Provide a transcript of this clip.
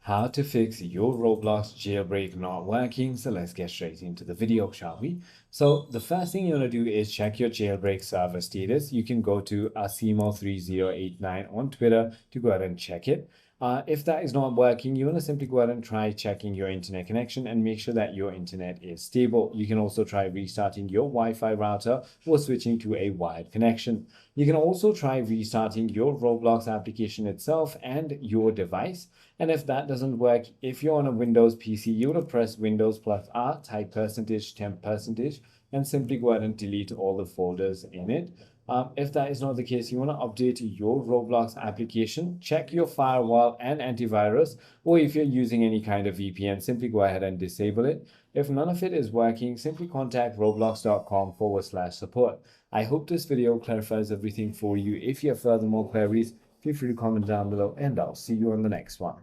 how to fix your Roblox jailbreak not working. So let's get straight into the video, shall we? So the first thing you want to do is check your jailbreak server status. You can go to asimo3089 on Twitter to go ahead and check it. If that is not working, you want to simply go ahead and try checking your internet connection and make sure that your internet is stable. You can also try restarting your Wi-Fi router or switching to a wired connection. You can also try restarting your Roblox application itself and your device. And if that doesn't work, if you're on a Windows PC, you would have pressed Windows plus R, type %temp%, and simply go ahead and delete all the folders in it. If that is not the case, you want to update your Roblox application, check your firewall and antivirus, or if you're using any kind of VPN, simply go ahead and disable it. If none of it is working, simply contact roblox.com/support. I hope this video clarifies everything for you. If you have further more queries, feel free to comment down below, and I'll see you on the next one.